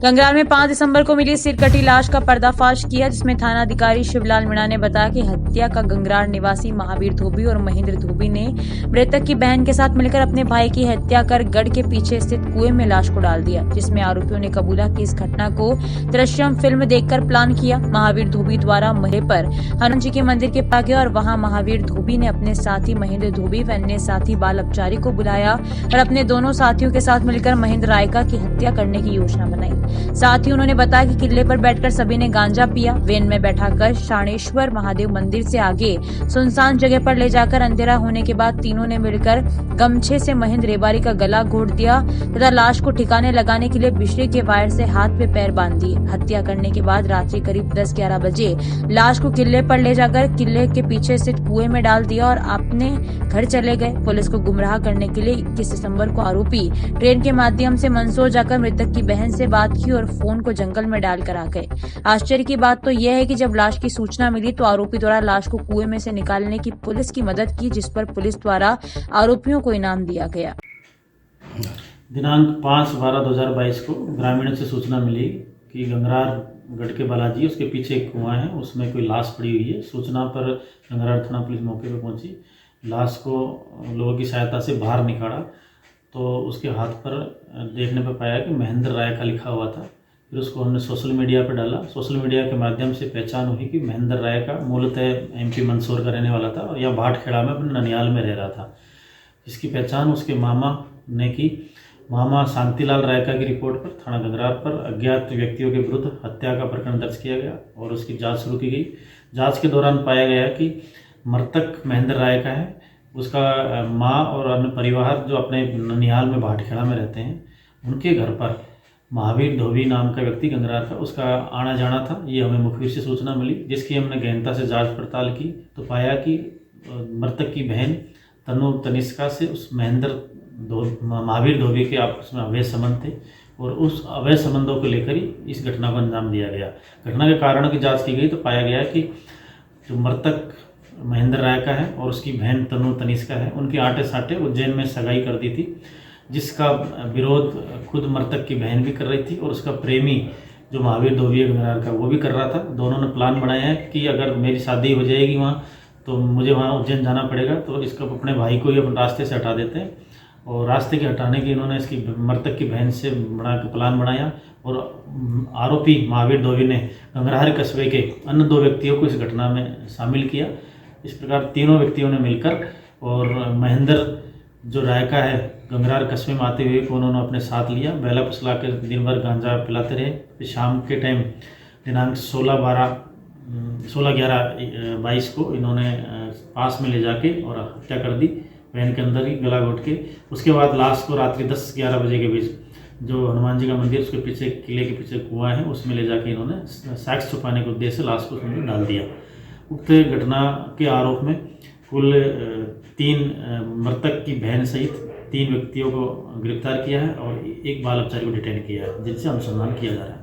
गंगरार में 5 दिसंबर को मिली सिरकटी लाश का पर्दाफाश किया, जिसमें थाना अधिकारी शिवलाल मीणा ने बताया कि हत्या का गंगरार निवासी महावीर धोबी और महेंद्र धोबी ने मृतक की बहन के साथ मिलकर अपने भाई की हत्या कर गढ़ के पीछे स्थित कुएं में लाश को डाल दिया, जिसमें आरोपियों ने कबूला कि इस घटना को दृश्यम फिल्म देखकर प्लान किया। महावीर धोबी द्वारा महे पर हनुमान जी के मंदिर के पास गया और वहां महावीर धोबी ने अपने साथी महेंद्र धोबी व अन्य साथी बाल अपचारी को बुलाया और अपने दोनों साथियों के साथ मिलकर महेंद्र रायका की हत्या करने की योजना बनाई। साथ ही उन्होंने बताया कि किले पर बैठकर सभी ने गांजा पिया। वेन में बैठाकर शाणेश्वर महादेव मंदिर से आगे सुनसान जगह पर ले जाकर अंधेरा होने के बाद तीनों ने मिलकर गमछे से महेंद्र रेबारी का गला घोट दिया तथा लाश को ठिकाने लगाने के लिए बिजली के वायर से हाथ पे पैर बांध दिए। हत्या करने के बाद रात्रि करीब 10-11 बजे लाश को किले पर ले जाकर किले के पीछे स्थित कुएं में डाल दिया और अपने घर चले गए। पुलिस को गुमराह करने के लिए 21 दिसंबर को आरोपी ट्रेन के माध्यम से मंदसौर जाकर मृतक की बहन से बात की और फोन को जंगल में डालकर आ गए। आश्चर्य की बात तो यह है कि जब लाश की सूचना मिली तो आरोपी द्वारा लाश को कुएं में से निकालने की पुलिस की मदद की, जिस पर पुलिस द्वारा आरोपियों को इनाम दिया गया। दिनांक 5/12/2022 को ग्रामीणों से सूचना मिली कि गंगरार गढ़ के बालाजी उसके पीछे एक कुआं है, उसमें कोई लाश पड़ी हुई है। सूचना पर गंगरार थाना पुलिस मौके पर पहुंची। लाश को लोगों की सहायता से बाहर निकाला तो उसके हाथ पर देखने पर पाया कि महेंद्र राय का लिखा हुआ था। फिर उसको हमने सोशल मीडिया पर डाला। सोशल मीडिया के माध्यम से पहचान हुई कि महेंद्र राय का मूलतः MP मंदसौर का रहने वाला था और यह भाटखेड़ा में अपने ननियाल में रह रहा था। इसकी पहचान उसके मामा ने की। मामा शांतिलाल रायका की रिपोर्ट पर थाना गंगरार पर अज्ञात व्यक्तियों के विरुद्ध हत्या का प्रकरण दर्ज किया गया और उसकी जांच शुरू की गई। जांच के दौरान पाया गया कि मृतक महेंद्र राय का है। उसका माँ और अन्य परिवार जो अपने ननिहाल में भाटखेड़ा में रहते हैं, उनके घर पर महावीर धोबी नाम का व्यक्ति गंगरार का उसका आना जाना था। ये हमें मुखबिर से सूचना मिली, जिसकी हमने गहनता से जांच पड़ताल की तो पाया कि मृतक की बहन तनु तनिष्का से उस महावीर धोबी के आपस में अवैध संबंध थे और उस अवैध संबंधों को लेकर ही इस घटना को अंजाम दिया गया। घटना के कारणों की जांच की गई तो पाया गया कि जो मृतक महेंद्र राय का है और उसकी बहन तनु तनिष्का है, उनके आटे साटे उज्जैन में सगाई कर दी थी, जिसका विरोध खुद मृतक की बहन भी कर रही थी और उसका प्रेमी जो महावीर धोबी गंगरार का वो भी कर रहा था। दोनों ने प्लान बनाया है कि अगर मेरी शादी हो जाएगी वहाँ तो मुझे वहाँ उज्जैन जाना पड़ेगा, तो इसका अपने भाई को ही अपने रास्ते से हटा देते हैं। और रास्ते के हटाने की इन्होंने इसकी मृतक की बहन से प्लान बनाया और आरोपी महावीर धोबी ने गंगरार कस्बे के अन्य 2 व्यक्तियों को इस घटना में शामिल किया। इस प्रकार तीनों व्यक्तियों ने मिलकर और महेंद्र जो रायका है गंगरार कस्बे में आते हुए को उन्होंने अपने साथ लिया। बेला फुसला के दिन भर गांजा पिलाते रहे। फिर शाम के टाइम दिनांक 16/11/22 को इन्होंने पास में ले जाके और हत्या कर दी, वैन के अंदर ही गला घोट के। उसके बाद लाश को रात्रि 10-11 बजे के बीच जो हनुमान जी का मंदिर उसके पीछे किले के पीछे कुआं है उसमें ले जाके इन्होंने साक्ष्य छुपाने के उद्देश्य से लाश को उसमें डाल दिया। उक्त घटना के आरोप में कुल 3 मृतक की बहन सहित 3 व्यक्तियों को गिरफ्तार किया है और एक बाल अपचारी को डिटेन किया है, जिनसे अनुसंधान किया जा रहा है।